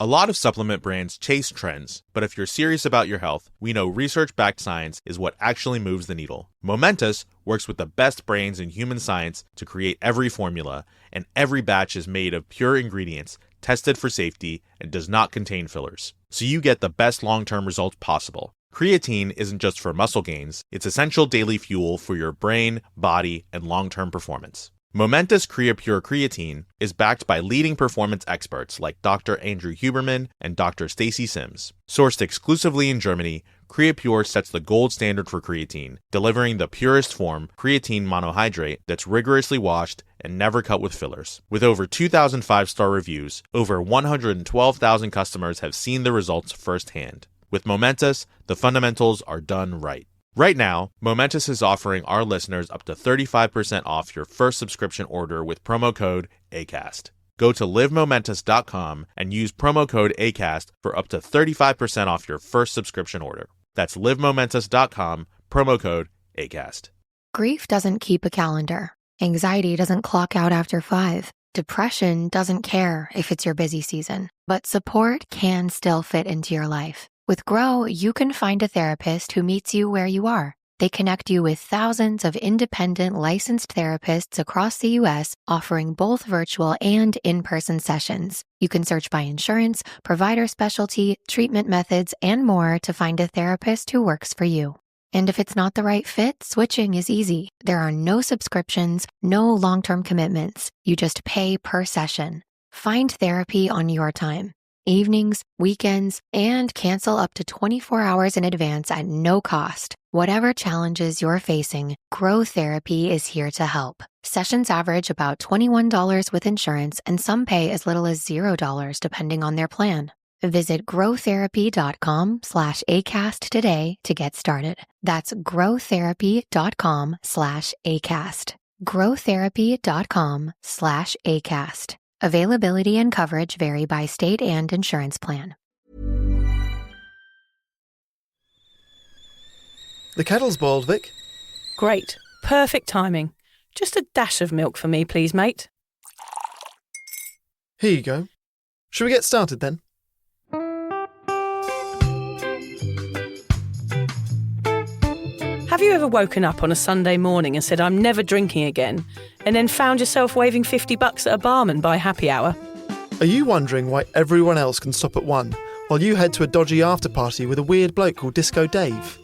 A lot of supplement brands chase trends, but if you're serious about your health, we know research-backed science is what actually moves the needle. Momentous works with the best brains in human science to create every formula, and every batch is made of pure ingredients, tested for safety, and does not contain fillers. So you get the best long-term results possible. Creatine isn't just for muscle gains, it's essential daily fuel for your brain, body, and long-term performance. Momentous CreaPure Creatine is backed by leading performance experts like Dr. Andrew Huberman and Dr. Stacy Sims. Sourced exclusively in Germany, CreaPure sets the gold standard for creatine, delivering the purest form, creatine monohydrate, that's rigorously washed and never cut with fillers. With over 2,000 five-star reviews, over 112,000 customers have seen the results firsthand. With Momentous, the fundamentals are done right. Right now, Momentous is offering our listeners up to 35% off your first subscription order with promo code ACAST. Go to livemomentous.com and use promo code ACAST for up to 35% off your first subscription order. That's livemomentous.com, promo code ACAST. Grief doesn't keep a calendar. Anxiety doesn't clock out after 5. Depression doesn't care if it's your busy season. But support can still fit into your life. With Grow, you can find a therapist who meets you where you are. They connect you with thousands of independent licensed therapists across the U.S., offering both virtual and in-person sessions. You can search by insurance, provider specialty, treatment methods, and more to find a therapist who works for you. And if it's not the right fit, switching is easy. There are no subscriptions, no long-term commitments. You just pay per session. Find therapy on your time. Evenings, weekends, and cancel up to 24 hours in advance at no cost. Whatever challenges you're facing, Grow Therapy is here to help. Sessions average about $21 with insurance, and some pay as little as $0 depending on their plan. Visit growtherapy.com/ACAST today to get started. That's growtherapy.com/ACAST. growtherapy.com/ACAST. Availability and coverage vary by state and insurance plan. The kettle's boiled, Vic. Great. Perfect timing. Just a dash of milk for me, please, mate. Here you go. Shall we get started then? Have you ever woken up on a Sunday morning and said, I'm never drinking again, and then found yourself waving $50 at a barman by happy hour? Are you wondering why everyone else can stop at 1 while you head to a dodgy after-party with a weird bloke called Disco Dave?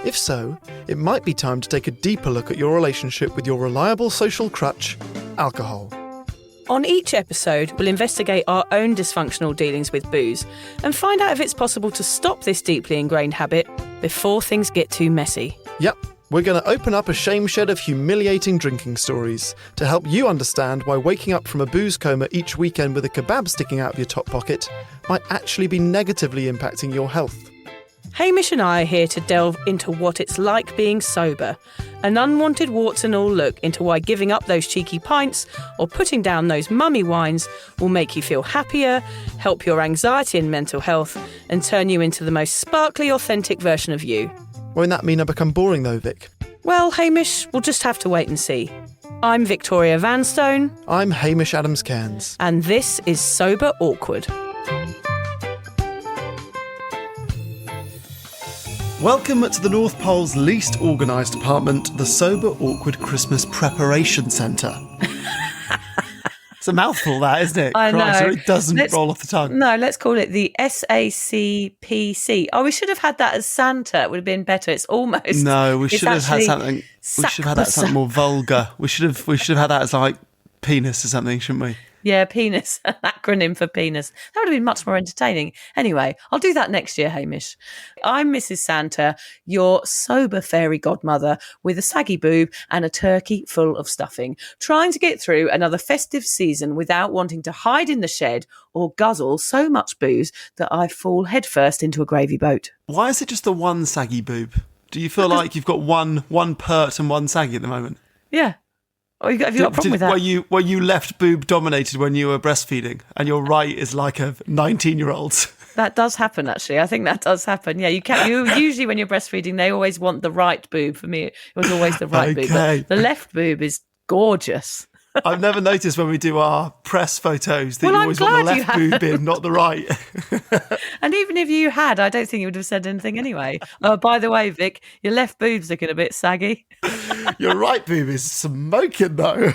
If so, it might be time to take a deeper look at your relationship with your reliable social crutch, alcohol. On each episode, we'll investigate our own dysfunctional dealings with booze and find out if it's possible to stop this deeply ingrained habit before things get too messy. Yep, we're going to open up a shame shed of humiliating drinking stories to help you understand why waking up from a booze coma each weekend with a kebab sticking out of your top pocket might actually be negatively impacting your health. Hamish and I are here to delve into what it's like being sober, an unwanted warts and all look into why giving up those cheeky pints or putting down those mummy wines will make you feel happier, help your anxiety and mental health, and turn you into the most sparkly, authentic version of you. Won't that mean I become boring though, Vic? Well, Hamish, we'll just have to wait and see. I'm Victoria Vanstone. I'm Hamish Adams-Cairns. And this is Sober Awkward. Welcome to the North Pole's least organised department, the Sober Awkward Christmas Preparation Centre. It's a mouthful, that, isn't it? I Christ, know. It doesn't roll off the tongue. No, let's call it the SACPC. Oh, we should have had that as Santa. It would have been better. It's almost. No, we should have had something. We should have had that something more vulgar. We should have had that as like penis or something, shouldn't we? Yeah, penis, an acronym for penis. That would have been much more entertaining. Anyway, I'll do that next year, Hamish. I'm Mrs. Santa, your sober fairy godmother with a saggy boob and a turkey full of stuffing, trying to get through another festive season without wanting to hide in the shed or guzzle so much booze that I fall headfirst into a gravy boat. Why is it just the one saggy boob? Do you feel like you've got one pert and one saggy at the moment? Yeah. Oh, have you got a problem with that? Were you left boob dominated when you were breastfeeding and your right is like a 19-year-old's? That does happen, actually. I think that does happen. Yeah, you usually when you're breastfeeding, they always want the right boob. For me, it was always the right boob. But the left boob is gorgeous. I've never noticed when we do our press photos that Well, you I'm always want the glad you left boob in, not the right. And even if you had, I don't think you would have said anything anyway. Oh, by the way, Vic, your left boob's looking a bit saggy. Your right boob is smoking, though.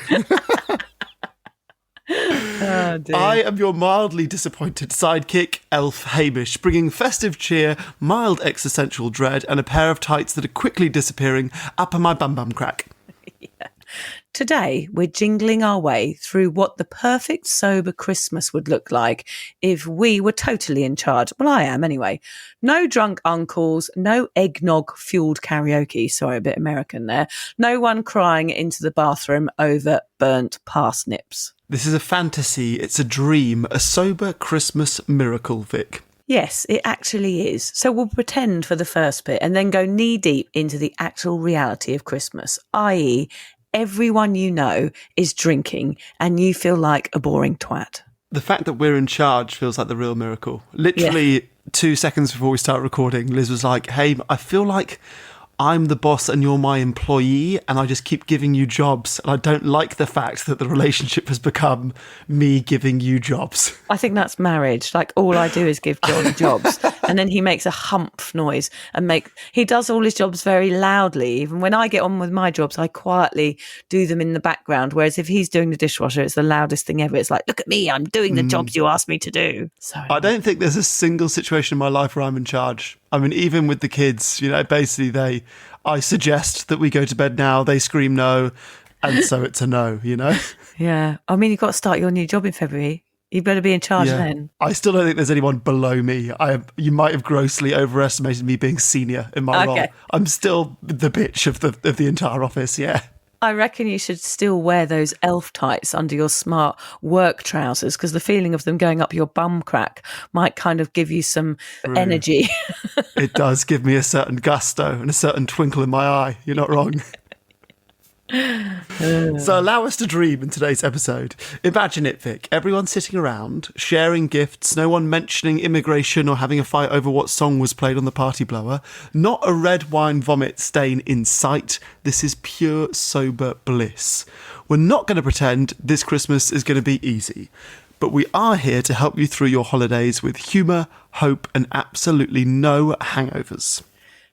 Oh, dear. I am your mildly disappointed sidekick, Elf Hamish, bringing festive cheer, mild existential dread, and a pair of tights that are quickly disappearing up my bum crack. Today, we're jingling our way through what the perfect sober Christmas would look like if we were totally in charge. Well, I am anyway. No drunk uncles, no eggnog-fueled karaoke. Sorry, a bit American there. No one crying into the bathroom over burnt parsnips. This is a fantasy, it's a dream, a sober Christmas miracle, Vic. Yes, it actually is. So we'll pretend for the first bit and then go knee-deep into the actual reality of Christmas, i.e., everyone you know is drinking and you feel like a boring twat. The fact that we're in charge feels like the real miracle. Literally 2 seconds before we start recording, Liz was like, hey, I feel like I'm the boss and you're my employee and I just keep giving you jobs. And I don't like the fact that the relationship has become me giving you jobs. I think that's marriage. Like, all I do is give John jobs. And then he makes a humph noise he does all his jobs very loudly. Even when I get on with my jobs, I quietly do them in the background. Whereas if he's doing the dishwasher, it's the loudest thing ever. It's like, look at me, I'm doing the jobs you asked me to do. So I don't think there's a single situation in my life where I'm in charge. I mean, even with the kids, basically I suggest that we go to bed now, they scream no, and so it's a no, Yeah. I mean, you've got to start your new job in February. You better be in charge then. I still don't think there's anyone below me. You might have grossly overestimated me being senior in my role. I'm still the bitch of the entire office, yeah. I reckon you should still wear those elf tights under your smart work trousers because the feeling of them going up your bum crack might kind of give you some energy. It does give me a certain gusto and a certain twinkle in my eye. You're not wrong. So allow us to dream in today's episode. Imagine it, Vic. Everyone sitting around, sharing gifts, no one mentioning immigration or having a fight over what song was played on the party blower. Not a red wine vomit stain in sight. This is pure sober bliss. We're not going to pretend this Christmas is going to be easy, but we are here to help you through your holidays with humour, hope, and absolutely no hangovers.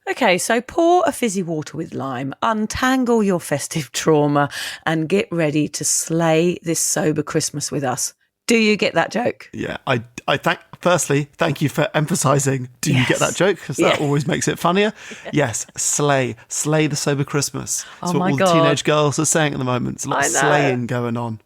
Okay, so pour a fizzy water with lime, untangle your festive trauma, and get ready to slay this sober Christmas with us. Do you get that joke? Yeah, I thank you for emphasising. Do you get that joke? Because that always makes it funnier. Yes, slay the sober Christmas. That's what all the teenage girls are saying at the moment. It's a lot of slaying going on.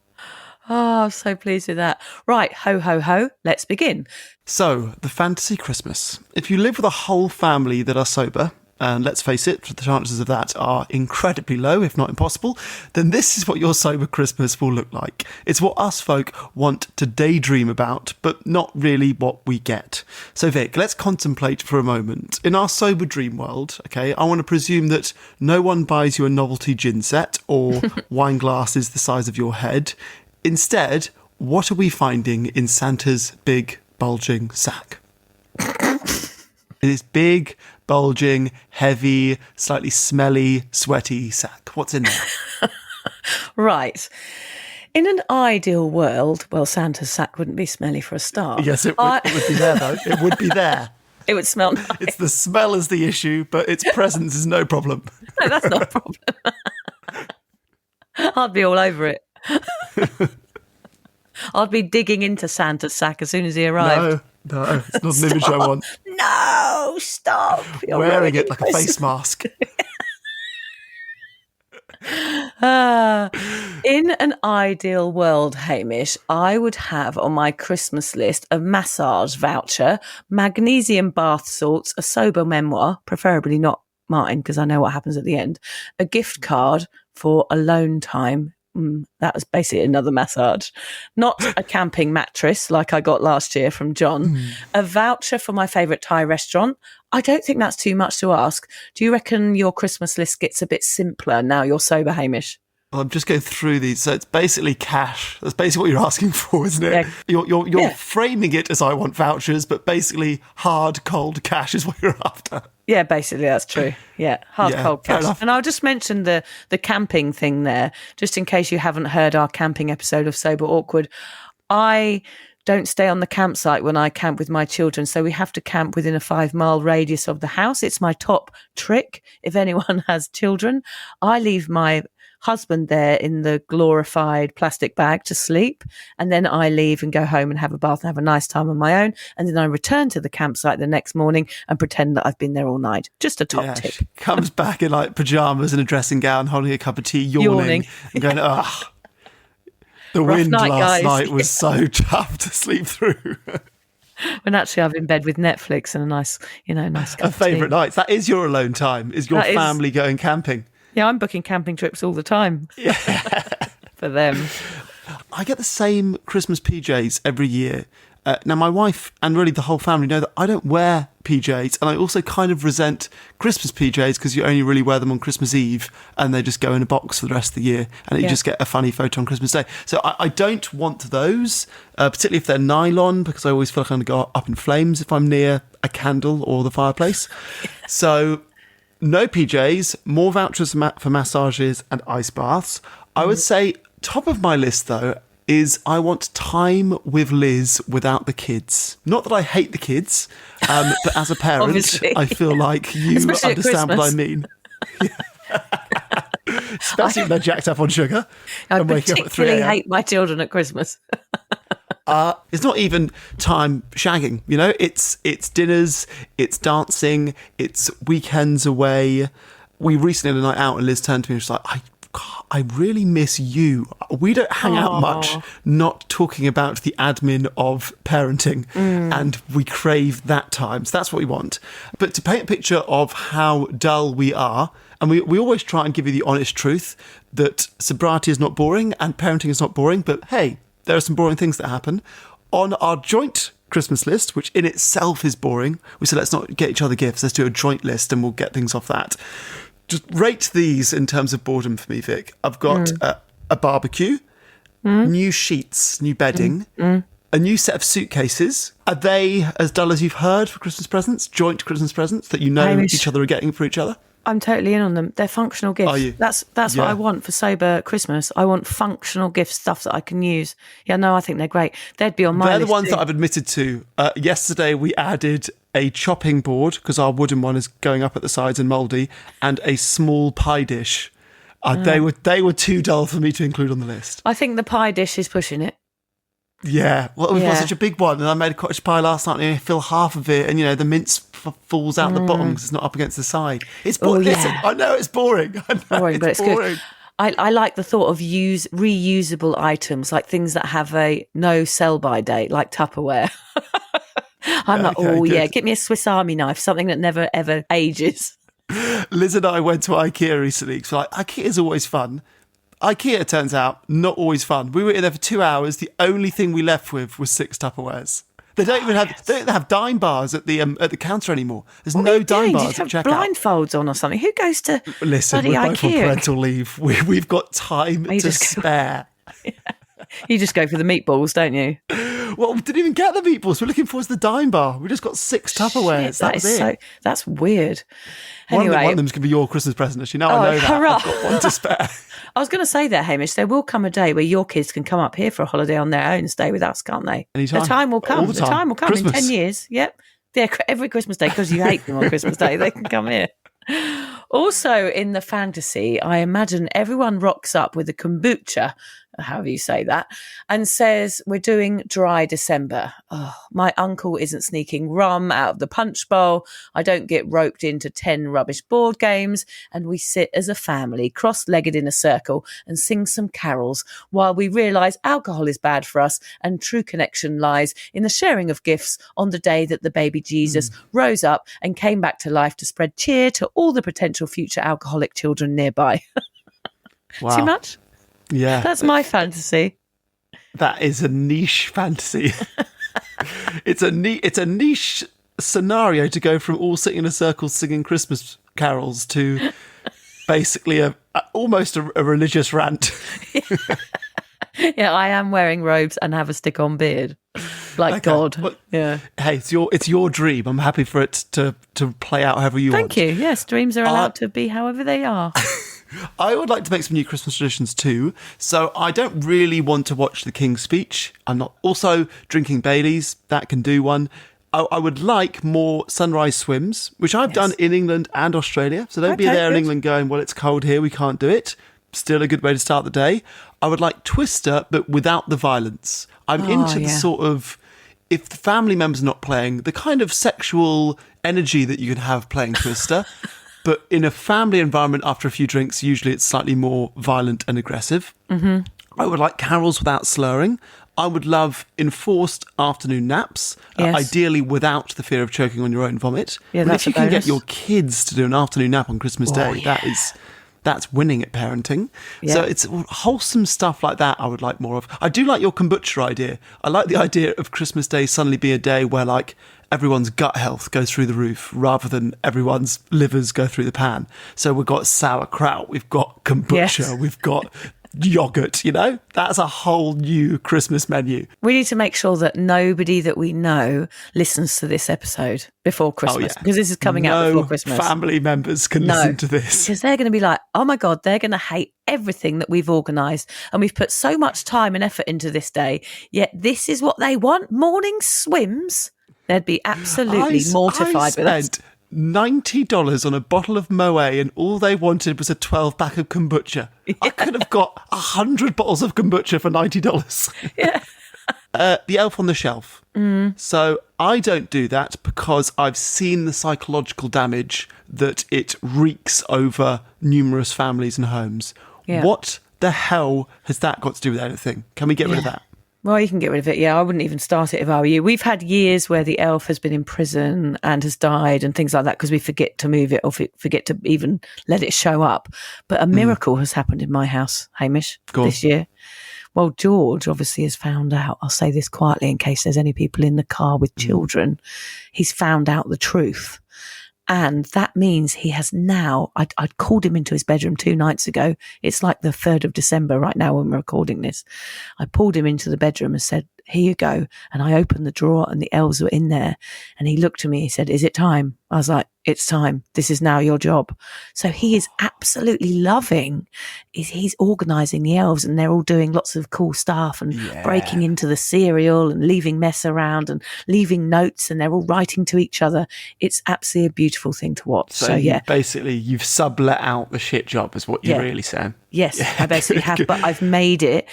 Oh, I'm so pleased with that. Right, ho, ho, ho, let's begin. So, the fantasy Christmas. If you live with a whole family that are sober, and let's face it, the chances of that are incredibly low, if not impossible, then this is what your sober Christmas will look like. It's what us folk want to daydream about, but not really what we get. So Vic, let's contemplate for a moment. In our sober dream world, okay, I want to presume that no one buys you a novelty gin set or wine glasses the size of your head. Instead, what are we finding in Santa's big, bulging sack? In his big, bulging, heavy, slightly smelly, sweaty sack. What's in there? Right. In an ideal world, well, Santa's sack wouldn't be smelly for a start. Yes, it would be there, though. It would be there. It would smell nice. It's the smell is the issue, but its presence is no problem. No, that's not a problem. I'd be all over it. I'd be digging into Santa's sack as soon as he arrived. No, it's not an image I want. No, stop. You're wearing it like a face mask. In an ideal world, Hamish, I would have on my Christmas list a massage voucher, magnesium bath salts, a sober memoir, preferably not mine because I know what happens at the end, a gift card for alone time. That was basically another massage. Not a camping mattress like I got last year from John. A voucher for my favourite Thai restaurant. I don't think that's too much to ask. Do you reckon your Christmas list gets a bit simpler now you're sober, Hamish? Well, I'm just going through these. So it's basically cash. That's basically what you're asking for, isn't it? Yeah. You're framing it as I want vouchers, but basically hard, cold cash is what you're after. Yeah, basically that's true. Yeah, hard, Yeah, cold fair cash. enough. And I'll just mention the camping thing there, just in case you haven't heard our camping episode of Sober Awkward. I don't stay on the campsite when I camp with my children, so we have to camp within a 5-mile radius of the house. It's my top trick if anyone has children. I leave my husband there in the glorified plastic bag to sleep, and then I leave and go home and have a bath and have a nice time on my own, and then I return to the campsite the next morning and pretend that I've been there all night. Just a top tip. She comes back in like pajamas and a dressing gown, holding a cup of tea, yawning. And going, ugh. The Rough wind night, last guys. night was so tough to sleep through. When actually I'm in bed with Netflix and a nice cup A of tea. favourite nights. That is your alone time, is your That is- family going camping. Yeah, I'm booking camping trips all the time. Yeah. For them. I get the same Christmas PJs every year. Now, my wife and really the whole family know that I don't wear PJs, and I also kind of resent Christmas PJs because you only really wear them on Christmas Eve and they just go in a box for the rest of the year, and you just get a funny photo on Christmas Day. So I don't want those, particularly if they're nylon, because I always feel like I'm going to go up in flames if I'm near a candle or the fireplace. So no PJs, more vouchers for massages and ice baths. I would say top of my list, though, is I want time with Liz without the kids. Not that I hate the kids, but as a parent, Obviously. I feel like you Especially at understand what I Christmas. mean. Especially when they're jacked up on sugar I and waking up at 3 particularly a.m. hate my children at Christmas. It's not even time shagging, you know? It's dinners, it's dancing, it's weekends away. We recently had a night out and Liz turned to me and was like, I really miss you. We don't hang out much, not talking about the admin of parenting, and we crave that time. So that's what we want. But to paint a picture of how dull we are, and we always try and give you the honest truth that sobriety is not boring and parenting is not boring, but hey, there are some boring things that happen. On our joint Christmas list, which in itself is boring, we said let's not get each other gifts, let's do a joint list and we'll get things off that. Just rate these in terms of boredom for me, Vic. I've got a barbecue, new sheets, new bedding, a new set of suitcases. Are they as dull as you've heard for Christmas presents? Joint Christmas presents that you know Hamish. each other are getting for each other? I'm totally in on them. They're functional gifts. Are you? That's what I want for sober Christmas. I want functional gifts, stuff that I can use. Yeah, no, I think they're great. They'd be on my They're list the ones too. that I've admitted to. Yesterday we added a chopping board because our wooden one is going up at the sides and mouldy, and a small pie dish. They were too dull for me to include on the list. I think the pie dish is pushing it. Yeah, well, we've got Yeah. such a big one, and I made a cottage pie last night, and I fill half of it, and the mince falls out the bottom because it's not up against the side. It's boring. Oh, yeah. Listen, I know it's boring. I know Boring, but it's boring. good. I like the thought of reusable items, like things that have a no sell-by date, like Tupperware. I'm like, Okay, oh good. yeah, get me a Swiss Army knife, something that never ever ages. Liz and I went to IKEA recently. So IKEA's always fun. IKEA turns out not always fun. We were in there for 2 hours. The only thing we left with was 6 Tupperwares. They don't even have dime bars at the counter anymore. There's no dime Did bars you at have checkout. blindfolds on or something? Who goes to Listen, bloody we're both on IKEA? parental leave. We've got time You to just go- spare. You just go for the meatballs, don't you? Well, we didn't even get the meatballs. We're looking for was the dime bar. We just got 6 Tupperwares. Shit, That's it. that's weird. One Anyway, of them's going to be your Christmas present, actually. Now Oh, I know that. hurrah. I've got one to spare. I was going to say that, Hamish, there will come a day where your kids can come up here for a holiday on their own and stay with us, can't they? Anytime. The time will come. All the The time. time will come in Christmas. 10 years. Yep. Yeah, every Christmas day, because you hate them on Christmas Day, they can come here. Also, in the fantasy, I imagine everyone rocks up with a kombucha, however you say that, and says, we're doing dry December. Oh, my uncle isn't sneaking rum out of the punch bowl. I don't get roped into 10 rubbish board games. And we sit as a family, cross-legged in a circle, and sing some carols while we realise alcohol is bad for us and true connection lies in the sharing of gifts on the day that the baby Jesus rose up and came back to life to spread cheer to all the potential future alcoholic children nearby. Wow. Too much? Yeah. That's my fantasy. That is a niche fantasy. It's a niche scenario to go from all sitting in a circle singing Christmas carols to basically almost a religious rant. Yeah, I am wearing robes and have a stick-on beard. Like Okay. God. Well, Yeah. Hey, it's your dream. I'm happy for it to play out however you want. Thank you. Yes, dreams are allowed to be however they are. I would like to make some new Christmas traditions too. So I don't really want to watch the King's Speech. I'm not also drinking Baileys. That can do one. I would like more sunrise swims, which I've done in England and Australia. So don't be there in England going, well, it's cold here, we can't do it. Still a good way to start the day. I would like Twister, but without the violence. I'm into the sort of, if the family member's not playing, the kind of sexual energy that you can have playing Twister. But in a family environment, after a few drinks, usually it's slightly more violent and aggressive. Mm-hmm. I would like carols without slurring. I would love enforced afternoon naps, ideally without the fear of choking on your own vomit. Yeah, but if you can get your kids to do an afternoon nap on Christmas Day, that's winning at parenting. Yeah. So it's wholesome stuff like that I would like more of. I do like your kombucha idea. I like the idea of Christmas Day suddenly being a day where like everyone's gut health goes through the roof rather than everyone's livers go through the pan. So we've got sauerkraut, we've got kombucha, we've got yogurt, that's a whole new Christmas menu. We need to make sure that nobody that we know listens to this episode before Christmas, because this is coming out before Christmas. Family members can listen to this, because they're going to be like, oh my God, they're going to hate everything that we've organised and we've put so much time and effort into this day, yet this is what they want, morning swims. They'd be absolutely mortified with us. $90 on a bottle of Moët and all they wanted was a 12-pack of kombucha. Yeah. I could have got 100 bottles of kombucha for $90. Yeah. The Elf on the Shelf. So I don't do that because I've seen the psychological damage that it wreaks over numerous families and homes. Yeah. What the hell has that got to do with anything? Can we get rid of that? Well, you can get rid of it. Yeah, I wouldn't even start it if I were you. We've had years where the elf has been in prison and has died and things like that because we forget to move it or forget to even let it show up. But a miracle has happened in my house, Hamish, this year. Well, George obviously has found out. I'll say this quietly in case there's any people in the car with children. He's found out the truth. And that means he has now, I'd called him into his bedroom 2 nights ago. It's like the 3rd of December right now when we're recording this. I pulled him into the bedroom and said, here you go. And I opened the drawer and the elves were in there. And he looked at me, he said, is it time? I was like, it's time. This is now your job. So he is absolutely loving. He's organising the elves and they're all doing lots of cool stuff and breaking into the cereal and leaving mess around and leaving notes and they're all writing to each other. It's absolutely a beautiful thing to watch. So basically you've sublet out the shit job is what you're really saying. Yes, I basically have, but I've made it.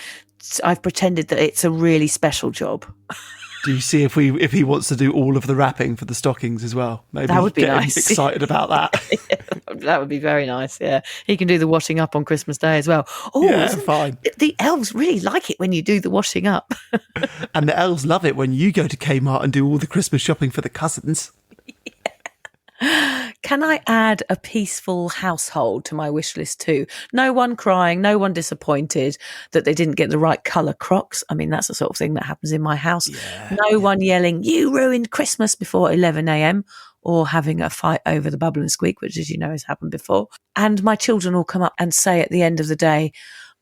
I've pretended that it's a really special job. Do you see if he wants to do all of the wrapping for the stockings as well? Maybe that would be nice. Excited about that. That would be very nice. Yeah, he can do the washing up on Christmas Day as well. Oh, yeah, fine. The elves really like it when you do the washing up, and the elves love it when you go to Kmart and do all the Christmas shopping for the cousins. Can I add a peaceful household to my wish list too? No one crying, no one disappointed that they didn't get the right colour crocs. I mean, that's the sort of thing that happens in my house. No one yelling, you ruined Christmas before 11 a.m. or having a fight over the bubble and squeak, which, as you know, has happened before. And my children will come up and say at the end of the day,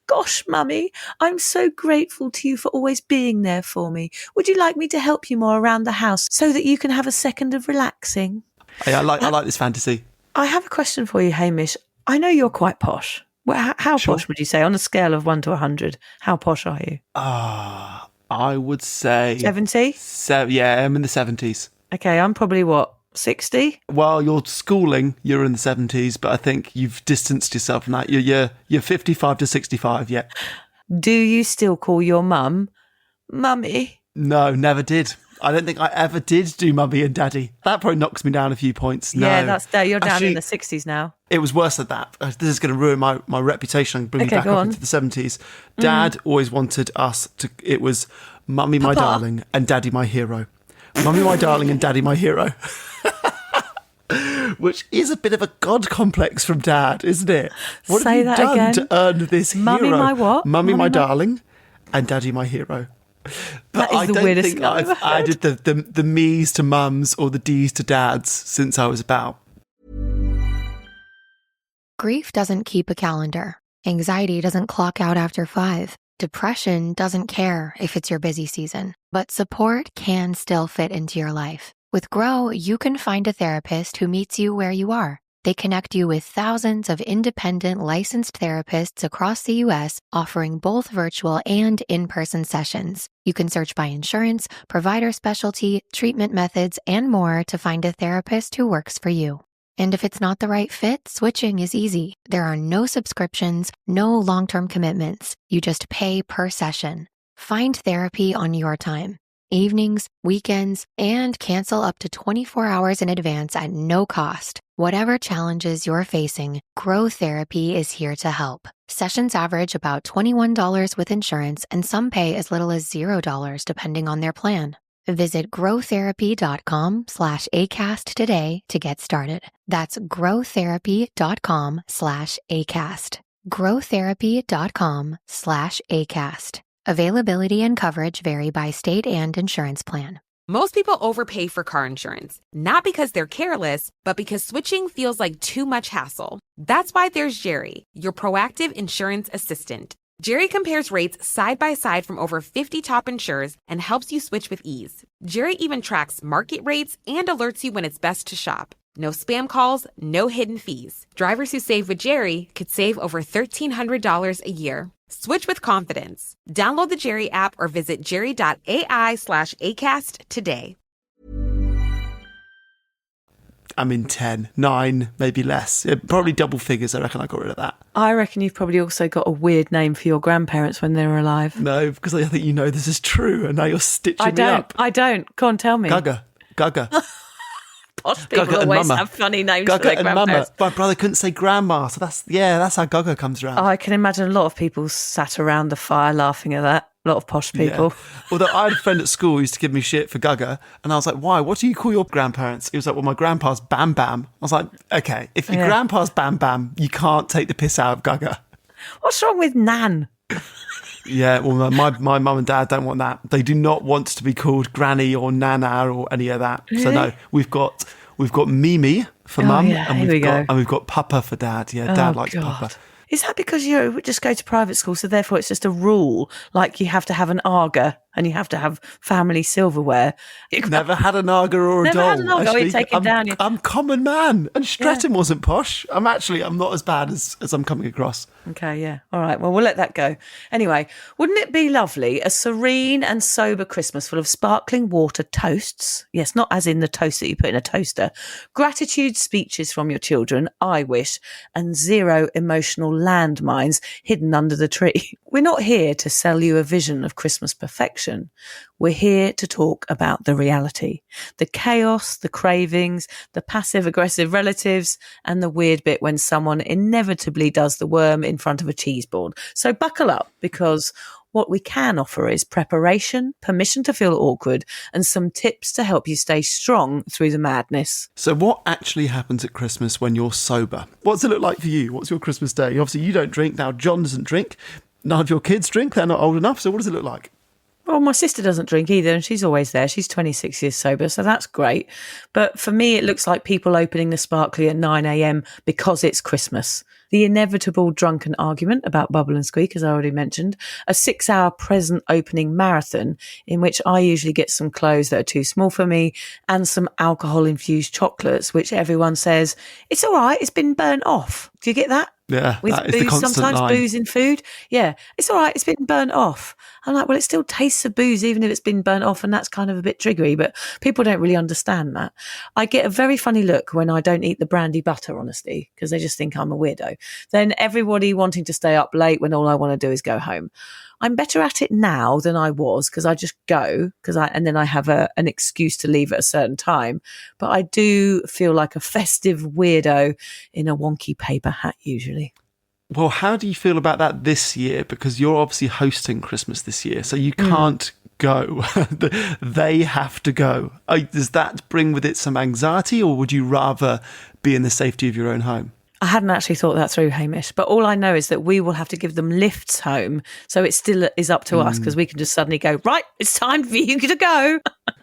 gosh, Mummy, I'm so grateful to you for always being there for me. Would you like me to help you more around the house so that you can have a second of relaxing? I like this fantasy. I have a question for you, Hamish. I know you're quite posh. Well, how posh would you say on a scale of 1 to 100? How posh are you? I would say 70. Yeah, I'm in the 70s. Okay, I'm probably 60. Well, you're schooling. You're in the 70s, but I think you've distanced yourself from that. You're 55 to 65. Yeah. Do you still call your mum Mummy? No, never did. I don't think I ever did do Mummy and Daddy. That probably knocks me down a few points. No. Yeah, you're down actually, in the 60s now. It was worse than that. This is going to ruin my reputation and bring me back up into the 70s. Dad always wanted us to... It was Mummy, my darling, and Daddy, my hero. Mummy, my darling, and Daddy, my hero. Which is a bit of a God complex from Dad, isn't it? What Say have that you done again. to earn this Mummy, hero? my what? Mummy, my darling, and Daddy, my hero. But I don't think I've added the me's to mums or the D's to dads since I was about. Grief doesn't keep a calendar. Anxiety doesn't clock out after 5. Depression doesn't care if it's your busy season. But support can still fit into your life. With Grow, you can find a therapist who meets you where you are. They connect you with thousands of independent licensed therapists across the U.S., offering both virtual and in-person sessions. You can search by insurance, provider specialty, treatment methods, and more to find a therapist who works for you. And if it's not the right fit, switching is easy. There are no subscriptions, no long-term commitments. You just pay per session. Find therapy on your time. Evenings, weekends, and cancel up to 24 hours in advance at no cost. Whatever challenges you're facing, Grow Therapy is here to help. Sessions average about $21 with insurance, and some pay as little as $0 depending on their plan. Visit growtherapy.com/ACAST today to get started. That's growtherapy.com/ACAST. growtherapy.com/ACAST. Availability and coverage vary by state and insurance plan. Most people overpay for car insurance, not because they're careless, but because switching feels like too much hassle. That's why there's Jerry, your proactive insurance assistant. Jerry compares rates side by side from over 50 top insurers and helps you switch with ease. Jerry even tracks market rates and alerts you when it's best to shop. No spam calls, no hidden fees. Drivers who save with Jerry could save over $1,300 a year. Switch with confidence. Download the Jerry app or visit jerry.ai/ACAST today. I'm in 10, 9, maybe less. Probably double figures, I reckon I got rid of that. I reckon you've probably also got a weird name for your grandparents when they were alive. No, because I think you know this is true, and now you're stitching me up. I don't. Go on, tell me. Gugga. Posh people Gugga and always Mama. have funny names Gugga for their and Mama. grandparents. My brother couldn't say grandma, so that's how Gugga comes around. I can imagine a lot of people sat around the fire laughing at that. A lot of posh people. Yeah. Although I had a friend at school who used to give me shit for Gugga, and I was like, why? What do you call your grandparents? He was like, well, my grandpa's Bam Bam. I was like, okay, if your grandpa's Bam Bam, you can't take the piss out of Gugga. What's wrong with Nan? Yeah, well, my mum and dad don't want that. They do not want to be called Granny or Nana or any of that. Really? So no, we've got Mimi for mum, and we've got Papa for dad. Yeah, dad likes God. Papa. Is that because you just go to private school, so therefore it's just a rule, like you have to have an Arga and you have to have family silverware? Never had an Arga or a Never doll. had an Arga. Actually, You take it down. I'm common man, and Stretton wasn't posh. I'm not as bad as I'm coming across. Okay, yeah. All right, well, we'll let that go. Anyway, wouldn't it be lovely, a serene and sober Christmas full of sparkling water toasts? Yes, not as in the toast that you put in a toaster. Gratitude speeches from your children, I wish, and 0 emotional landmines hidden under the tree. We're not here to sell you a vision of Christmas perfection. We're here to talk about the reality, the chaos, the cravings, the passive-aggressive relatives, and the weird bit when someone inevitably does the worm in front of a cheese board. So buckle up, because what we can offer is preparation, permission to feel awkward, and some tips to help you stay strong through the madness. So what actually happens at Christmas when you're sober? What does it look like for you? What's your Christmas day? Obviously, you don't drink. Now, John doesn't drink. None of your kids drink. They're not old enough. So what does it look like? Well, my sister doesn't drink either, and she's always there. She's 26 years sober, so that's great. But for me, it looks like people opening the sparkly at 9 a.m. because it's Christmas. The inevitable drunken argument about bubble and squeak, as I already mentioned. A 6-hour present opening marathon in which I usually get some clothes that are too small for me and some alcohol-infused chocolates, which everyone says, it's all right, it's been burnt off. Do you get that? Yeah, With that is booze, the constant sometimes line. booze in food. Yeah, it's all right, it's been burnt off. I'm like, well, it still tastes of booze even if it's been burnt off, and that's kind of a bit triggery, but people don't really understand that. I get a very funny look when I don't eat the brandy butter, honestly, because they just think I'm a weirdo. Then everybody wanting to stay up late when all I want to do is go home. I'm better at it now than I was, because I just go, and then I have an excuse to leave at a certain time. But I do feel like a festive weirdo in a wonky paper hat usually. Well, how do you feel about that this year? Because you're obviously hosting Christmas this year, so you can't go. They have to go. Does that bring with it some anxiety, or would you rather be in the safety of your own home? I hadn't actually thought that through, Hamish, but all I know is that we will have to give them lifts home. So it still is up to us, because we can just suddenly go, right, it's time for you to go.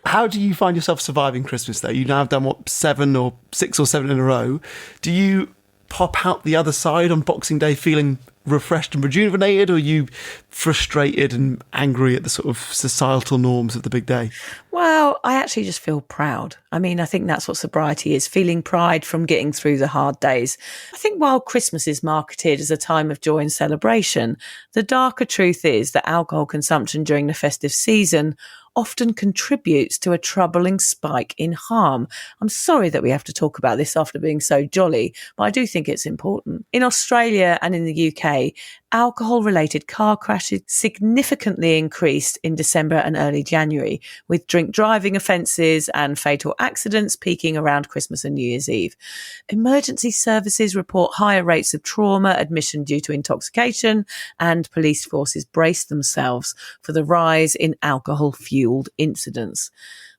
How do you find yourself surviving Christmas, though? You now have done, 6 or 7 in a row. Do you pop out the other side on Boxing Day feeling refreshed and rejuvenated, or are you frustrated and angry at the sort of societal norms of the big day? Well, I actually just feel proud. I mean, I think that's what sobriety is, feeling pride from getting through the hard days. I think while Christmas is marketed as a time of joy and celebration, the darker truth is that alcohol consumption during the festive season often contributes to a troubling spike in harm. I'm sorry that we have to talk about this after being so jolly, but I do think it's important. In Australia and in the UK, alcohol-related car crashes significantly increased in December and early January, with drink driving offences and fatal accidents peaking around Christmas and New Year's Eve. Emergency services report higher rates of trauma admission due to intoxication, and police forces brace themselves for the rise in alcohol-fuelled incidents.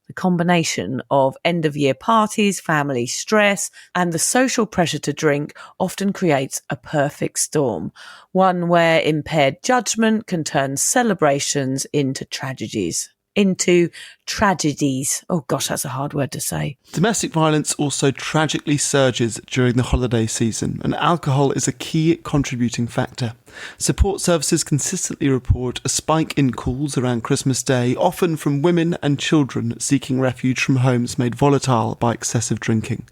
The combination of end-of-year parties, family stress, and the social pressure to drink often creates a perfect storm, one where impaired judgment can turn celebrations into tragedies. Oh gosh, that's a hard word to say. Domestic violence also tragically surges during the holiday season, and alcohol is a key contributing factor. Support services consistently report a spike in calls around Christmas Day, often from women and children seeking refuge from homes made volatile by excessive drinking.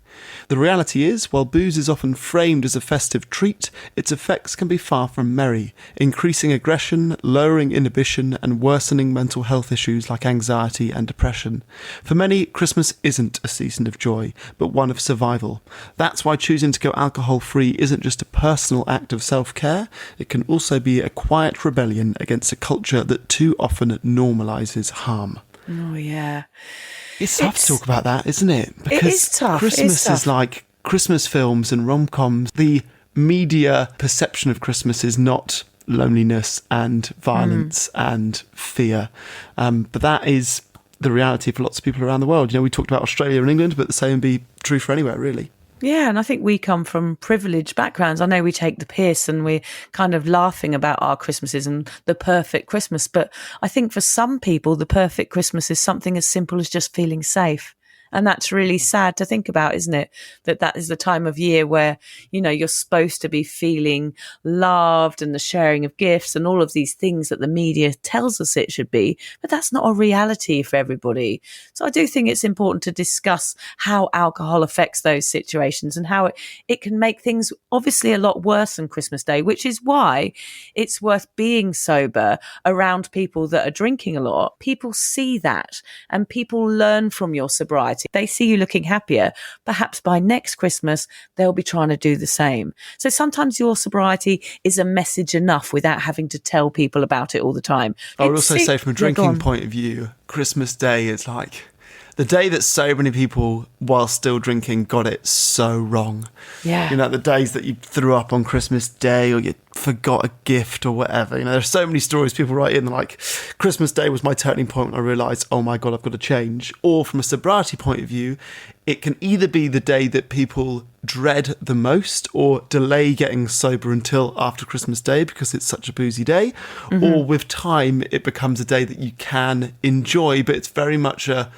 The reality is, while booze is often framed as a festive treat, its effects can be far from merry, increasing aggression, lowering inhibition, and worsening mental health issues like anxiety and depression. For many, Christmas isn't a season of joy, but one of survival. That's why choosing to go alcohol-free isn't just a personal act of self-care, it can also be a quiet rebellion against a culture that too often normalises harm. Oh, yeah. It's tough to talk about that, isn't it? Because it is tough. Christmas is like Christmas films and rom-coms. The media perception of Christmas is not loneliness and violence and fear. But that is the reality for lots of people around the world. You know, we talked about Australia and England, but the same would be true for anywhere, really. Yeah, and I think we come from privileged backgrounds. I know we take the piss and we're kind of laughing about our Christmases and the perfect Christmas, but I think for some people, the perfect Christmas is something as simple as just feeling safe. And that's really sad to think about, isn't it? That is the time of year where, you know, you're supposed to be feeling loved and the sharing of gifts and all of these things that the media tells us it should be. But that's not a reality for everybody. So I do think it's important to discuss how alcohol affects those situations and how it can make things obviously a lot worse than Christmas Day, which is why it's worth being sober around people that are drinking a lot. People see that and people learn from your sobriety. They see you looking happier. Perhaps by next Christmas, they'll be trying to do the same. So sometimes your sobriety is a message enough without having to tell people about it all the time. I would also say from a drinking point of view, Christmas Day is like the day that so many people, while still drinking, got it so wrong. Yeah. You know, the days that you threw up on Christmas Day or you forgot a gift or whatever. You know, there's so many stories people write in like, Christmas Day was my turning point when I realised, oh my God, I've got to change. Or from a sobriety point of view, it can either be the day that people dread the most or delay getting sober until after Christmas Day because it's such a boozy day. Or with time, it becomes a day that you can enjoy, but it's very much a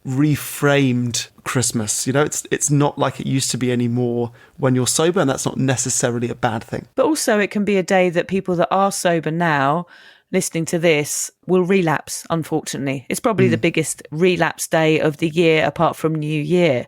reframed Christmas. You know, it's not like it used to be anymore when you're sober, and that's not necessarily a bad thing. But also it can be a day that people that are sober now listening to this will relapse, unfortunately. It's probably the biggest relapse day of the year apart from New Year.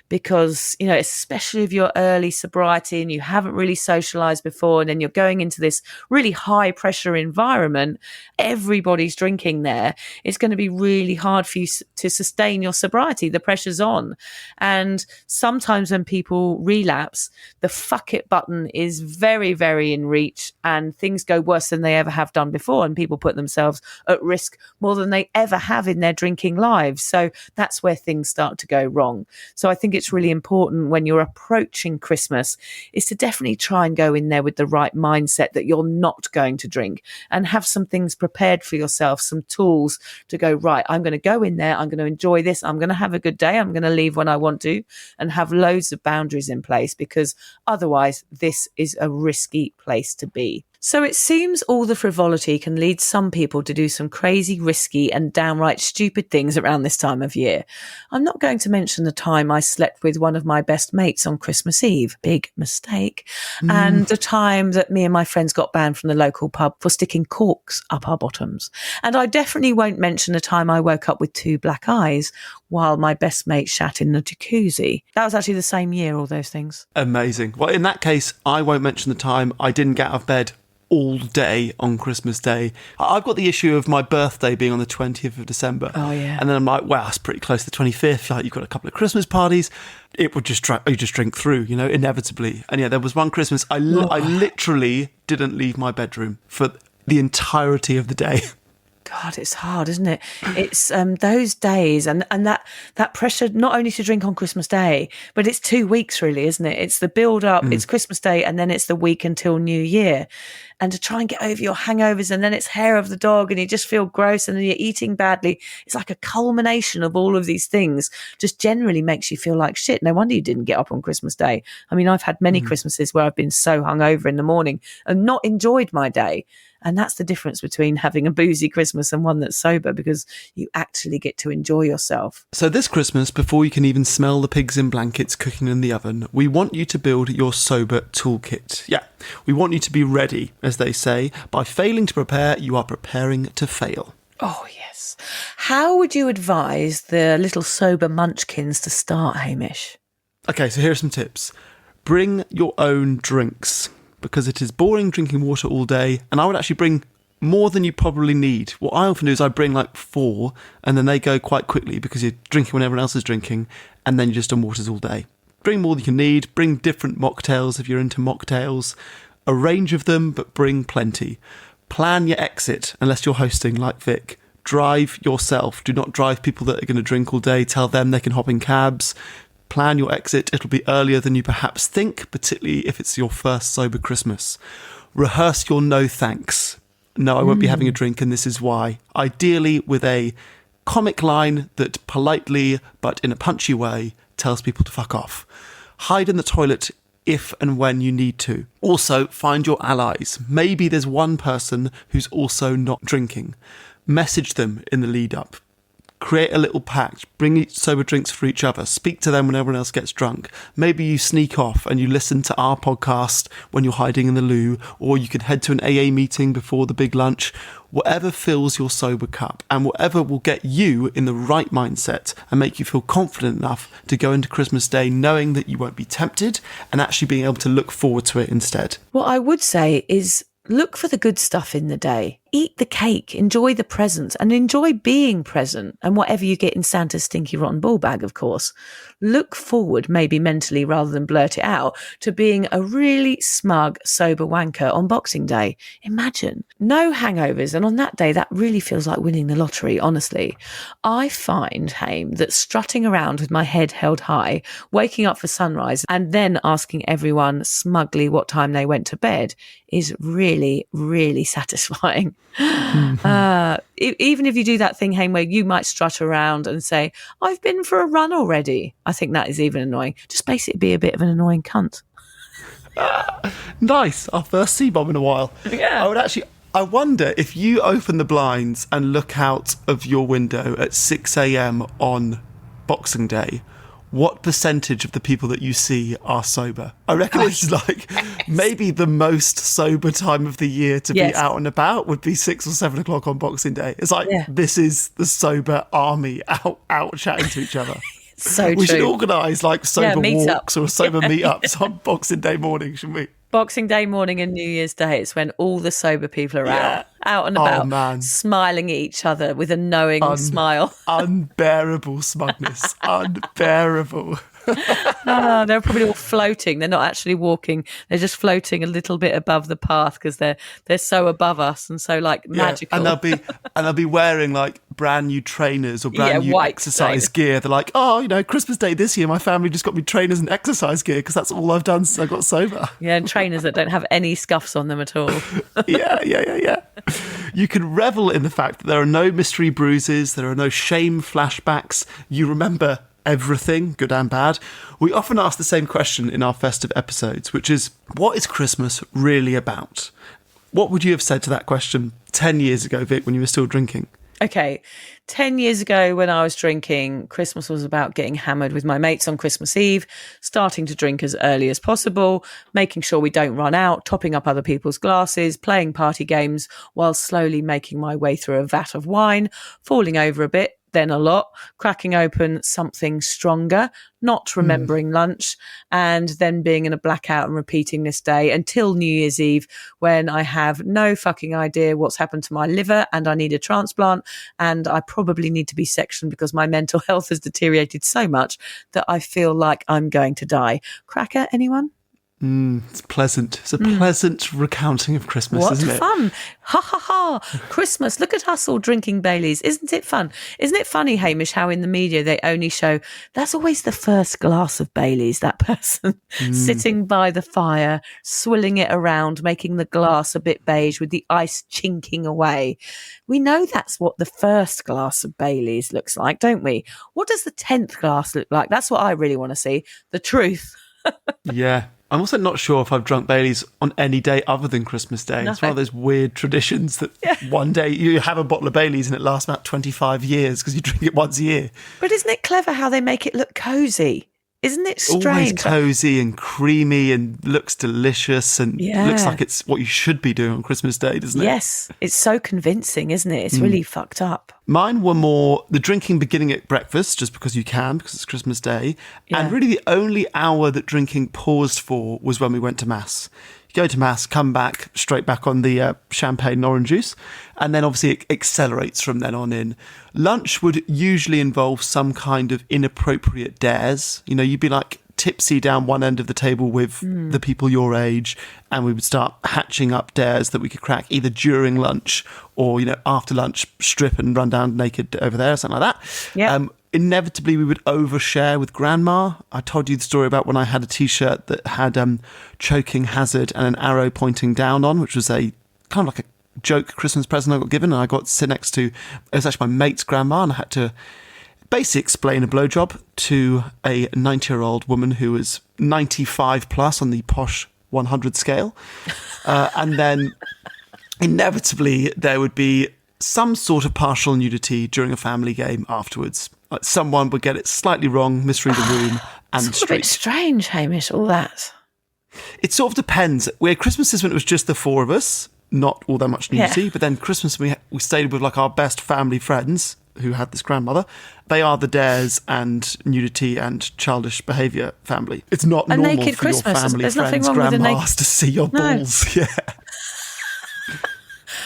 Because, you know, especially if you're early sobriety and you haven't really socialized before, and then you're going into this really high pressure environment, everybody's drinking there. It's going to be really hard for you to sustain your sobriety. The pressure's on. And sometimes when people relapse, the fuck it button is very, very in reach and things go worse than they ever have done before. And people put themselves at risk more than they ever have in their drinking lives. So that's where things start to go wrong. So I think it's really important when you're approaching Christmas is to definitely try and go in there with the right mindset that you're not going to drink and have some things prepared for yourself, some tools to go, right, I'm going to go in there, I'm going to enjoy this, I'm going to have a good day, I'm going to leave when I want to, and have loads of boundaries in place, because otherwise this is a risky place to be. So it seems all the frivolity can lead some people to do some crazy, risky and downright stupid things around this time of year. I'm not going to mention the time I slept with one of my best mates on Christmas Eve, big mistake, and the time that me and my friends got banned from the local pub for sticking corks up our bottoms. And I definitely won't mention the time I woke up with 2 black eyes while my best mate shat in the jacuzzi. That was actually the same year, all those things. Amazing. Well, in that case, I won't mention the time I didn't get out of bed all day on Christmas Day. I've got the issue of my birthday being on the 20th of December. Oh, yeah. And then I'm like, wow, it's pretty close to the 25th. Like, you've got a couple of Christmas parties. It would just drink through, inevitably. And yeah, there was one Christmas, I literally didn't leave my bedroom for the entirety of the day. God, it's hard, isn't it? It's those days and that pressure not only to drink on Christmas Day, but it's 2 weeks really, isn't it? It's the build up, it's Christmas Day, and then it's the week until New Year. And to try and get over your hangovers, and then it's hair of the dog and you just feel gross, and then you're eating badly. It's like a culmination of all of these things just generally makes you feel like shit. No wonder you didn't get up on Christmas Day. I mean, I've had many Christmases where I've been so hungover in the morning and not enjoyed my day. And that's the difference between having a boozy Christmas and one that's sober, because you actually get to enjoy yourself. So this Christmas, before you can even smell the pigs in blankets cooking in the oven, we want you to build your sober toolkit. Yeah, we want you to be ready, as they say. By failing to prepare, you are preparing to fail. Oh, yes. How would you advise the little sober munchkins to start, Hamish? Okay, so here are some tips. Bring your own drinks, because it is boring drinking water all day, and I would actually bring more than you probably need. What I often do is I bring like 4, and then they go quite quickly because you're drinking when everyone else is drinking, and then you're just on waters all day. Bring more than you need. Bring different mocktails if you're into mocktails. A range of them, but bring plenty. Plan your exit, unless you're hosting like Vic. Drive yourself. Do not drive people that are going to drink all day. Tell them they can hop in cabs. Plan your exit. It'll be earlier than you perhaps think, particularly if it's your first sober Christmas. Rehearse your no thanks. No, I won't be having a drink, and this is why. Ideally with a comic line that politely, but in a punchy way, tells people to fuck off. Hide in the toilet if and when you need to. Also, find your allies. Maybe there's one person who's also not drinking. Message them in the lead up. Create a little pact, bring sober drinks for each other, speak to them when everyone else gets drunk. Maybe you sneak off and you listen to our podcast when you're hiding in the loo, or you can head to an AA meeting before the big lunch. Whatever fills your sober cup and whatever will get you in the right mindset and make you feel confident enough to go into Christmas Day knowing that you won't be tempted and actually being able to look forward to it instead. What I would say is look for the good stuff in the day. Eat the cake, enjoy the presents, and enjoy being present, and whatever you get in Santa's stinky rotten ball bag, of course. Look forward, maybe mentally rather than blurt it out, to being a really smug, sober wanker on Boxing Day. Imagine. No hangovers, and on that day, that really feels like winning the lottery, honestly. I find, Haim, that strutting around with my head held high, waking up for sunrise, and then asking everyone smugly what time they went to bed is really, really satisfying. Even if you do that thing, Haim, where you might strut around and say, I've been for a run already. I think that is even annoying. Just basically be a bit of an annoying cunt. Nice. Our first C-bomb in a while. Yeah. I wonder if you open the blinds and look out of your window at 6 a.m. on Boxing Day, what percentage of the people that you see are sober? I reckon it's like maybe the most sober time of the year to be out and about would be 6 or 7 o'clock on Boxing Day. It's like, this is the sober army out chatting to each other. So we should organise like sober walks or sober meetups on Boxing Day morning, shouldn't we? Boxing Day morning and New Year's Day, it's when all the sober people are out and about, smiling at each other with a knowing smile. Unbearable smugness. Unbearable. They're probably all floating. They're not actually walking. They're just floating a little bit above the path because they're so above us and so like magical. And they'll be wearing like brand new trainers or brand new exercise gear. They're like, Christmas Day this year, my family just got me trainers and exercise gear because that's all I've done since I got sober. Yeah, and trainers that don't have any scuffs on them at all. Yeah. You can revel in the fact that there are no mystery bruises, there are no shame flashbacks. You remember everything, good and bad. We often ask the same question in our festive episodes, which is, what is Christmas really about? What would you have said to that question 10 years ago, Vic, when you were still drinking? Okay, 10 years ago when I was drinking, Christmas was about getting hammered with my mates on Christmas Eve, starting to drink as early as possible, making sure we don't run out, topping up other people's glasses, playing party games while slowly making my way through a vat of wine, falling over a bit, then a lot, cracking open something stronger, not remembering lunch, and then being in a blackout and repeating this day until New Year's Eve, when I have no fucking idea what's happened to my liver and I need a transplant, and I probably need to be sectioned because my mental health has deteriorated so much that I feel like I'm going to die. Cracker, anyone? It's pleasant. It's a pleasant recounting of Christmas, What isn't it? fun. Ha ha ha. Christmas. Look at us all drinking Baileys. Isn't it fun? Isn't it funny, Hamish, how in the media they only show that's always the first glass of Baileys, that person sitting by the fire, swilling it around, making the glass a bit beige with the ice chinking away. We know that's what the first glass of Baileys looks like, don't we? What does the 10th glass look like? That's what I really want to see. The truth. Yeah. I'm also not sure if I've drunk Baileys on any day other than Christmas Day. No. It's one of those weird traditions that one day you have a bottle of Baileys and it lasts about 25 years because you drink it once a year. But isn't it clever how they make it look cosy? Isn't it strange? Always cosy and creamy and looks delicious and looks like it's what you should be doing on Christmas Day, doesn't it? Yes, it's so convincing, isn't it? It's really fucked up. Mine were more the drinking beginning at breakfast, just because you can, because it's Christmas Day. Yeah. And really the only hour that drinking paused for was when we went to Mass. You go to Mass, come back, straight back on the champagne and orange juice. And then obviously it accelerates from then on in. Lunch would usually involve some kind of inappropriate dares. You know, you'd be like tipsy down one end of the table with the people your age, and we would start hatching up dares that we could crack either during lunch or, you know, after lunch, strip and run down naked over there or something like that. Yeah. Inevitably, we would overshare with Grandma. I told you the story about when I had a T-shirt that had choking hazard and an arrow pointing down on, which was a kind of like a joke Christmas present I got given, and I got to sit next to, it was actually my mate's grandma, and I had to basically explain a blowjob to a 90-year-old woman who was 95 plus on the posh 100 scale. And then inevitably there would be some sort of partial nudity during a family game afterwards. Like someone would get it slightly wrong, misread the room, and It's a bit strange, Hamish, all that. It sort of depends. We had Christmases when it was just the four of us, not all that much nudity, but then Christmas we stayed with like our best family friends who had this grandmother. They are the dares and nudity and childish behaviour family. It's not A normal naked for your Christmas. family There's nothing friends, wrong with a grandmas to see your balls. Yeah.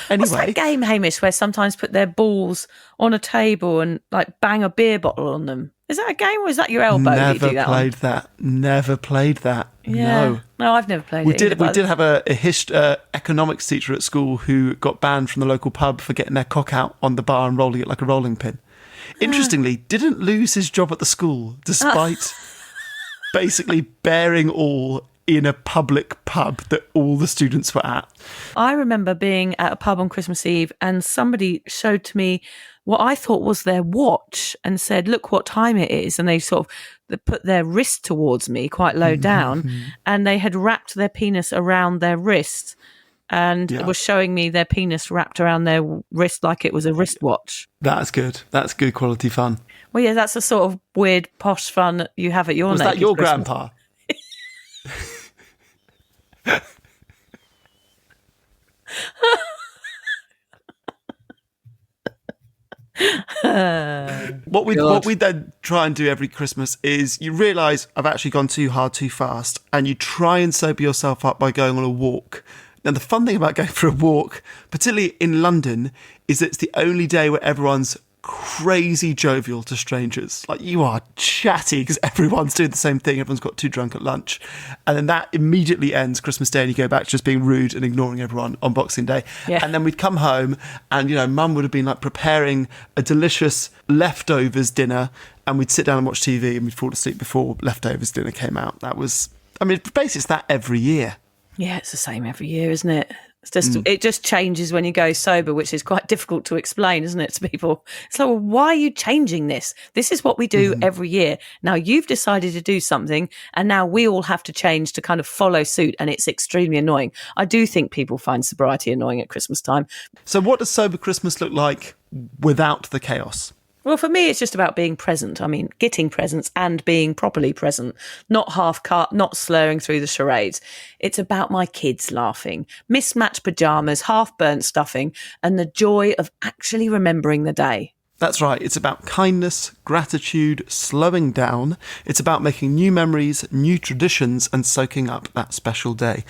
What's Anyway, that game, Hamish, where sometimes put their balls on a table and like bang a beer bottle on them? Is that a game or is that your elbow that you never do that played on? that. Never played that. Yeah. No, I've never played We it. did. either, We but- did have a economics teacher at school who got banned from the local pub for getting their cock out on the bar and rolling it like a rolling pin. Interestingly, didn't lose his job at the school despite basically bearing all in a public pub that all the students were at. I remember being at a pub on Christmas Eve and somebody showed to me what I thought was their watch and said, look what time it is. And they they put their wrist towards me quite low down and they had wrapped their penis around their wrist and was showing me their penis wrapped around their wrist like it was a wristwatch. That's good. That's good quality fun. Well, yeah, that's the sort of weird posh fun that you have at your Was that naked your Christmas. grandpa? What we then try and do every Christmas is you realise I've actually gone too hard too fast, and you try and sober yourself up by going on a walk. Now the fun thing about going for a walk, particularly in London, is that it's the only day where everyone's crazy jovial to strangers. Like, you are chatty because everyone's doing the same thing. Everyone's got too drunk at lunch. And then that immediately ends Christmas Day and you go back to just being rude and ignoring everyone on Boxing Day. Yeah. And then we'd come home and, you know, Mum would have been like preparing a delicious leftovers dinner, and we'd sit down and watch TV and we'd fall asleep before leftovers dinner came out. That was, I mean, basically it's that every year. Yeah, it's the same every year, isn't it? It just changes when you go sober, which is quite difficult to explain, isn't it, to people? It's like, well, why are you changing this? This is what we do every year. Now you've decided to do something, and now we all have to change to kind of follow suit, and it's extremely annoying. I do think people find sobriety annoying at Christmas time. So what does sober Christmas look like without the chaos? Well, for me, it's just about being present. I mean, getting presents and being properly present, not half-cut, not slurring through the charades. It's about my kids laughing, mismatched pyjamas, half-burnt stuffing, and the joy of actually remembering the day. That's right. It's about kindness, gratitude, slowing down. It's about making new memories, new traditions, and soaking up that special day.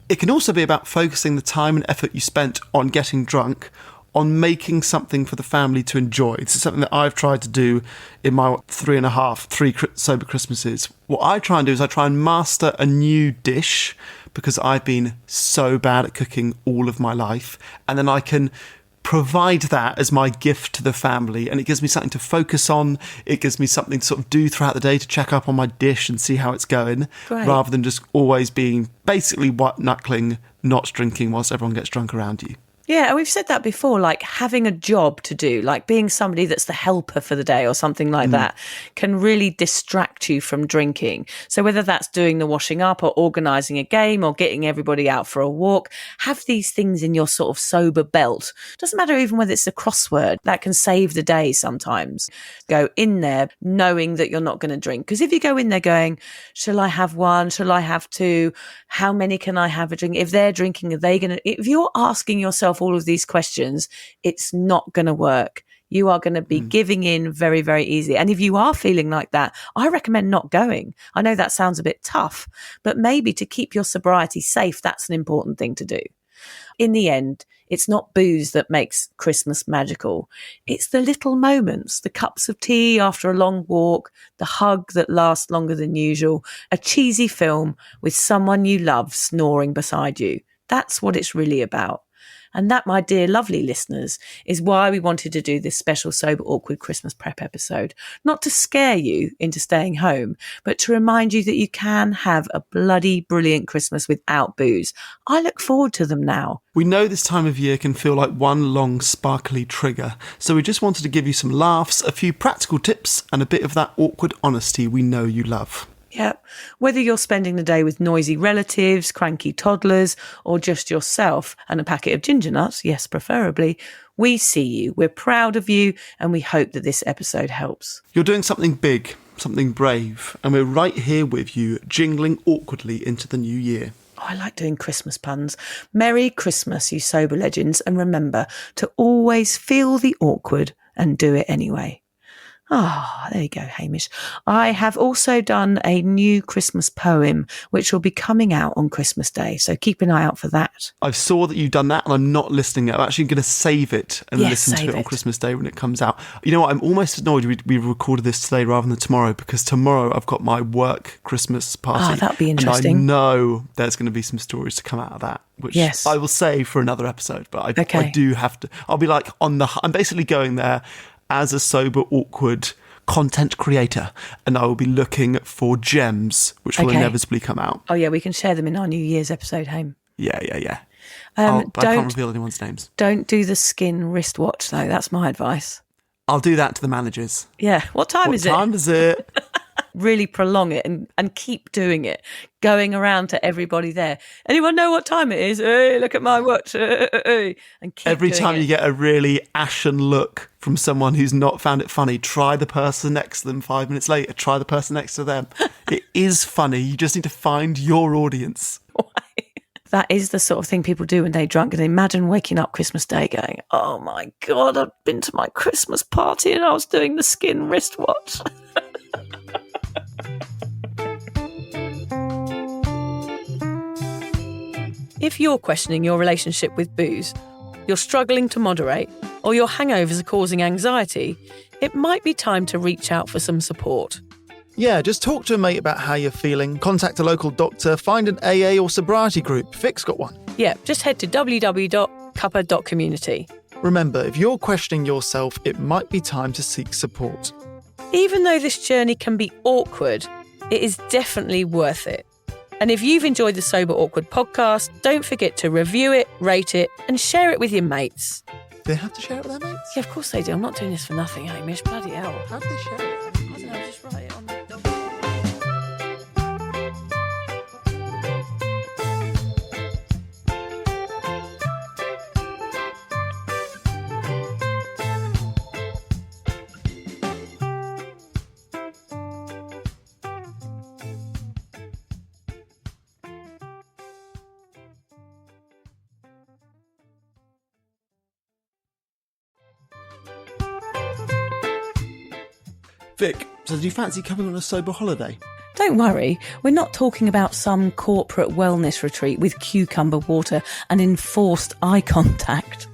It can also be about focusing the time and effort you spent on getting drunk on making something for the family to enjoy. This is something that I've tried to do in my three sober Christmases. What I try and do is I try and master a new dish, because I've been so bad at cooking all of my life. And then I can provide that as my gift to the family, and it gives me something to focus on. It gives me something to sort of do throughout the day to check up on my dish and see how it's going. Great. Rather than just always being basically white-knuckling, not drinking whilst everyone gets drunk around you. Yeah, and we've said that before, like having a job to do, like being somebody that's the helper for the day or something like that, can really distract you from drinking. So whether that's doing the washing up or organising a game or getting everybody out for a walk, have these things in your sort of sober belt. Doesn't matter even whether it's a crossword, that can save the day sometimes. Go in there knowing that you're not going to drink. Because if you go in there going, shall I have one? Shall I have two? How many can I have a drink? If they're drinking, are they going to... If you're asking yourself all of these questions, it's not going to work. You are going to be giving in very, very easily. And if you are feeling like that, I recommend not going. I know that sounds a bit tough, but maybe to keep your sobriety safe, that's an important thing to do. In the end, it's not booze that makes Christmas magical. It's the little moments, the cups of tea after a long walk, the hug that lasts longer than usual, a cheesy film with someone you love snoring beside you. That's what it's really about. And that, my dear lovely listeners, is why we wanted to do this special Sober Awkward Christmas prep episode. Not to scare you into staying home, but to remind you that you can have a bloody brilliant Christmas without booze. I look forward to them now. We know this time of year can feel like one long sparkly trigger, so we just wanted to give you some laughs, a few practical tips, and a bit of that awkward honesty we know you love. Yep. Whether you're spending the day with noisy relatives, cranky toddlers, or just yourself and a packet of ginger nuts, yes, preferably, we see you, we're proud of you, and we hope that this episode helps. You're doing something big, something brave, and we're right here with you, jingling awkwardly into the new year. Oh, I like doing Christmas puns. Merry Christmas, you sober legends, and remember to always feel the awkward and do it anyway. Ah, there you go, Hamish. I have also done a new Christmas poem, which will be coming out on Christmas Day, so keep an eye out for that. I saw that you've done that, and I'm not listening. I'm actually going to save it and listen to it on Christmas Day when it comes out. You know what? I'm almost annoyed we recorded this today rather than tomorrow, because tomorrow I've got my work Christmas party. Oh, that'd be interesting. And I know there's going to be some stories to come out of that, which I will save for another episode. But I do have to. I'll be like I'm basically going there as a sober, awkward content creator, and I will be looking for gems which will inevitably come out. Oh yeah, we can share them in our New Year's episode, Haim. Yeah. But I can't reveal anyone's names. Don't do the skin wristwatch though, that's my advice. I'll do that to the managers. Yeah, what time is it? Really prolong it and keep doing it, going around to everybody there. Anyone know what time it is? Hey, look at my watch. And keep every doing time it. You get a really ashen look from someone who's not found it funny, try the person next to them 5 minutes later. Try the person next to them. It is funny. You just need to find your audience. That is the sort of thing people do when they're drunk. And imagine waking up Christmas Day going, oh my God, I've been to my Christmas party and I was doing the skin wristwatch. If you're questioning your relationship with booze, you're struggling to moderate, or your hangovers are causing anxiety, it might be time to reach out for some support. Yeah, just talk to a mate about how you're feeling, contact a local doctor, find an AA or sobriety group. Vic's got one. Yeah, just head to www.cuppa.community. Remember, if you're questioning yourself, it might be time to seek support. Even though this journey can be awkward, it is definitely worth it. And if you've enjoyed the Sober Awkward podcast, don't forget to review it, rate it, and share it with your mates. They have to share it with their mates? Yeah, of course they do. I'm not doing this for nothing, Hamish. Bloody hell. How do they share it? I don't know, just write it on the... Vic, so do you fancy coming on a sober holiday? Don't worry, we're not talking about some corporate wellness retreat with cucumber water and enforced eye contact.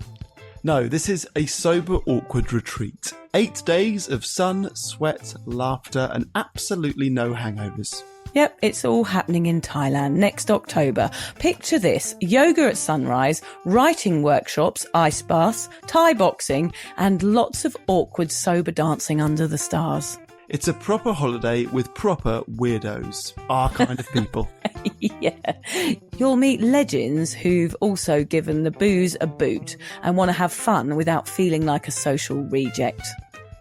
No, this is a sober awkward retreat. 8 days of sun, sweat, laughter, and absolutely no hangovers. Yep, it's all happening in Thailand next October. Picture this: yoga at sunrise, writing workshops, ice baths, Thai boxing, and lots of awkward sober dancing under the stars. It's a proper holiday with proper weirdos, our kind of people. Yeah. You'll meet legends who've also given the booze a boot and want to have fun without feeling like a social reject.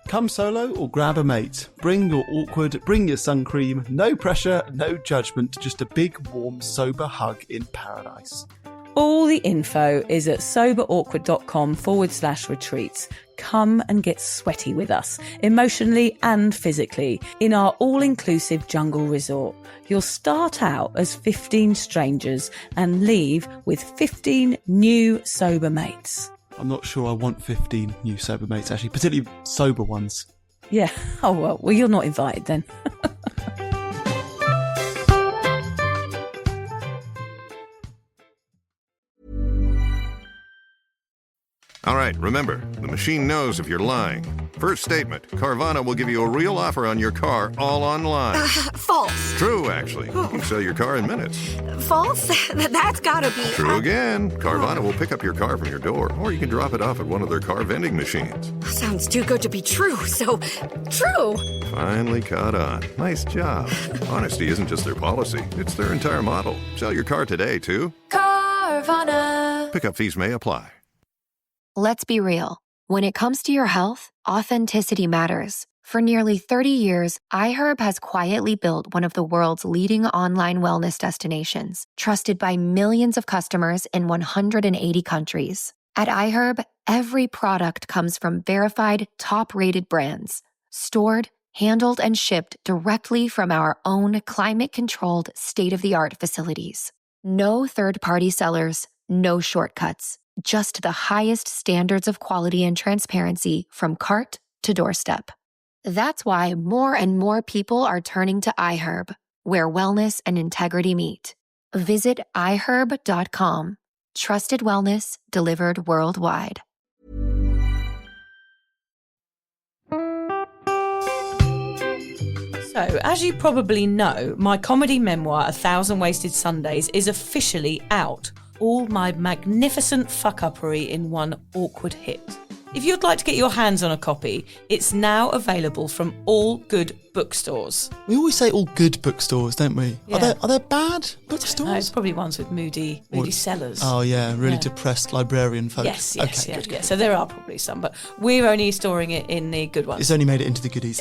Come solo or grab a mate. Bring your awkward, bring your sun cream. No pressure, no judgment, just a big, warm, sober hug in paradise. All the info is at soberawkward.com/retreats. Come and get sweaty with us, emotionally and physically, in our all-inclusive jungle resort. You'll start out as 15 strangers and leave with 15 new sober mates. I'm not sure I want 15 new sober mates, actually, particularly sober ones. Yeah. Oh, well, you're not invited then. All right, remember, the machine knows if you're lying. First statement, Carvana will give you a real offer on your car all online. False. True, actually. You can sell your car in minutes. False? That's gotta be... True again. Carvana will pick up your car from your door, or you can drop it off at one of their car vending machines. Sounds too good to be true, so... True! Finally caught on. Nice job. Honesty isn't just their policy, it's their entire model. Sell your car today, too. Carvana! Pickup fees may apply. Let's be real. When it comes to your health, authenticity matters. For nearly 30 years, iHerb has quietly built one of the world's leading online wellness destinations, trusted by millions of customers in 180 countries. At iHerb, every product comes from verified, top-rated brands, stored, handled, and shipped directly from our own climate-controlled, state-of-the-art facilities. No third-party sellers, no shortcuts. Just the highest standards of quality and transparency from cart to doorstep. That's why more and more people are turning to iHerb, where wellness and integrity meet. Visit iHerb.com. Trusted wellness delivered worldwide. So, as you probably know, my comedy memoir, 1,000 Wasted Sundays, is officially out. All my magnificent fuck-uppery in one awkward hit. If you'd like to get your hands on a copy, it's now available from all good bookstores. We always say all good bookstores, don't we? Yeah. Are there bad bookstores? No, it's probably ones with moody sellers. Oh, yeah, really Yeah. depressed librarian folk. Yes, Okay, yeah, good. yeah. So there are probably some, but we're only storing it in the good ones. It's only made it into the goodies.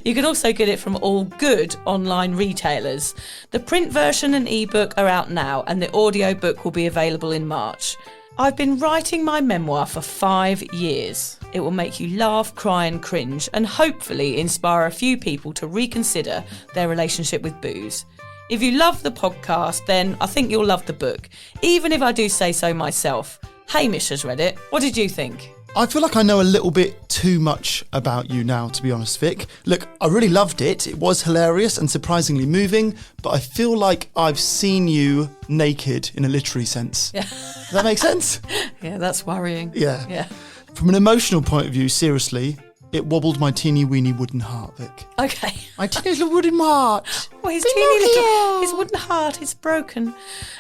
You can also get it from all good online retailers. The print version and ebook are out now, and the audiobook will be available in March. I've been writing my memoir for 5 years. It will make you laugh, cry and cringe, and hopefully inspire a few people to reconsider their relationship with booze. If you love the podcast, then I think you'll love the book, even if I do say so myself. Hamish has read it. What did you think? I feel like I know a little bit too much about you now, to be honest, Vic. Look, I really loved it. It was hilarious and surprisingly moving, but I feel like I've seen you naked in a literary sense. Yeah. Does that make sense? Yeah, that's worrying. Yeah. Yeah. From an emotional point of view, seriously, it wobbled my teeny weeny wooden heart, Vic. Okay. My teeny little wooden heart. Well, his Be teeny not little, here. his wooden heart is broken.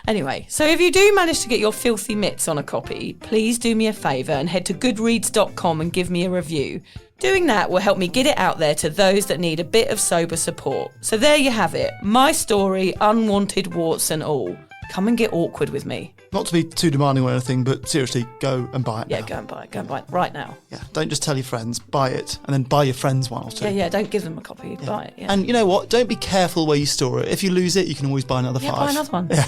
Anyway, so if you do manage to get your filthy mitts on a copy, please do me a favour and head to goodreads.com and give me a review. Doing that will help me get it out there to those that need a bit of sober support. So there you have it. My story, unwanted warts and all. Come and get awkward with me. Not to be too demanding or anything, but seriously, go and buy it now. Yeah, go and buy it. Go and buy it right now. Yeah, don't just tell your friends, buy it, and then buy your friends one or two. Yeah, don't give them a copy. Buy it, yeah. And you know what? Don't be careful where you store it. If you lose it, you can always buy another 5. Buy another one. Yeah.